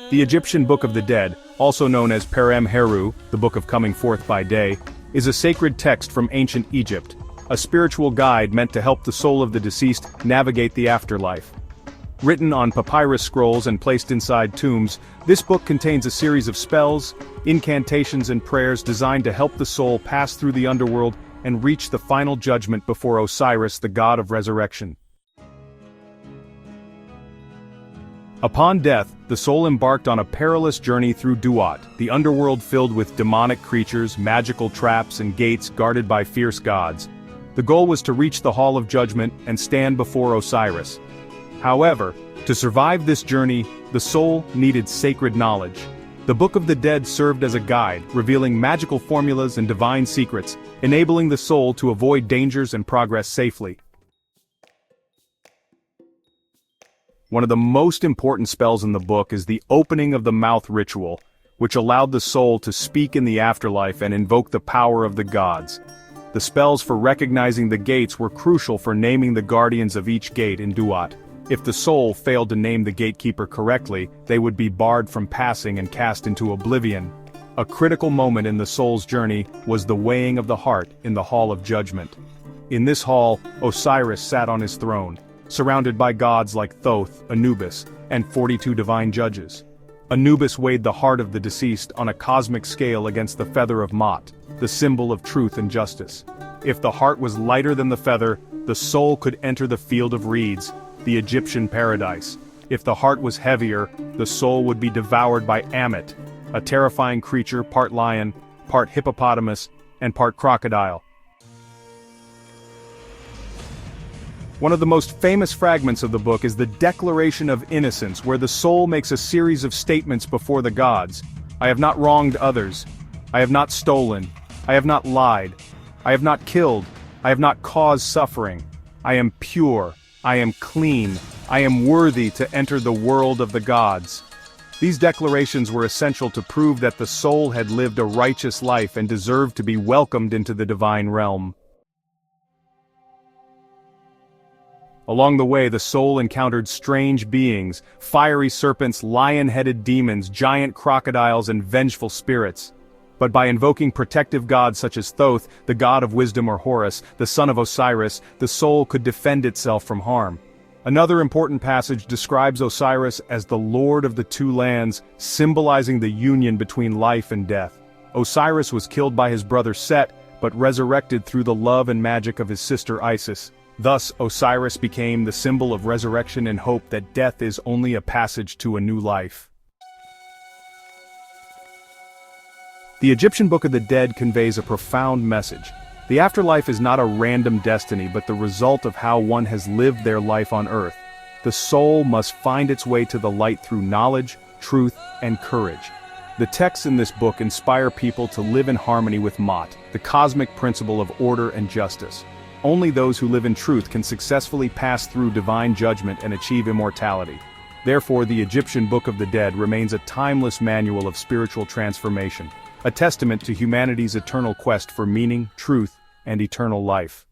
The Egyptian Book of the Dead, also known as Perem Heru, the Book of Coming Forth by Day, is a sacred text from ancient Egypt, a spiritual guide meant to help the soul of the deceased navigate the afterlife. Written on papyrus scrolls and placed inside tombs, this book contains a series of spells, incantations and prayers designed to help the soul pass through the underworld and reach the final judgment before Osiris, the god of resurrection. Upon death, the soul embarked on a perilous journey through Duat, the underworld filled with demonic creatures, magical traps and gates guarded by fierce gods. The goal was to reach the Hall of Judgment and stand before Osiris. However, to survive this journey, the soul needed sacred knowledge. The Book of the Dead served as a guide, revealing magical formulas and divine secrets, enabling the soul to avoid dangers and progress safely. One of the most important spells in the book is the opening of the mouth ritual, which allowed the soul to speak in the afterlife and invoke the power of the gods. The spells for recognizing the gates were crucial for naming the guardians of each gate in Duat. If the soul failed to name the gatekeeper correctly, they would be barred from passing and cast into oblivion. A critical moment in the soul's journey was the weighing of the heart in the Hall of Judgment. In this hall, Osiris sat on his throne, surrounded by gods like Thoth, Anubis, and 42 divine judges. Anubis weighed the heart of the deceased on a cosmic scale against the feather of Mot, the symbol of truth and justice. If the heart was lighter than the feather, the soul could enter the field of reeds, the Egyptian paradise. If the heart was heavier, the soul would be devoured by Ammit, a terrifying creature part lion, part hippopotamus, and part crocodile. One of the most famous fragments of the book is the Declaration of Innocence, where the soul makes a series of statements before the gods. I have not wronged others. I have not stolen. I have not lied. I have not killed. I have not caused suffering. I am pure. I am clean. I am worthy to enter the world of the gods. These declarations were essential to prove that the soul had lived a righteous life and deserved to be welcomed into the divine realm. Along the way, the soul encountered strange beings, fiery serpents, lion-headed demons, giant crocodiles, and vengeful spirits. But by invoking protective gods such as Thoth, the god of wisdom, or Horus, the son of Osiris, the soul could defend itself from harm. Another important passage describes Osiris as the Lord of the Two Lands, symbolizing the union between life and death. Osiris was killed by his brother Set, but resurrected through the love and magic of his sister Isis. Thus, Osiris became the symbol of resurrection and hope that death is only a passage to a new life. The Egyptian Book of the Dead conveys a profound message. The afterlife is not a random destiny but the result of how one has lived their life on earth. The soul must find its way to the light through knowledge, truth, and courage. The texts in this book inspire people to live in harmony with Mot, the cosmic principle of order and justice. Only those who live in truth can successfully pass through divine judgment and achieve immortality. Therefore, the Egyptian Book of the Dead remains a timeless manual of spiritual transformation, a testament to humanity's eternal quest for meaning, truth, and eternal life.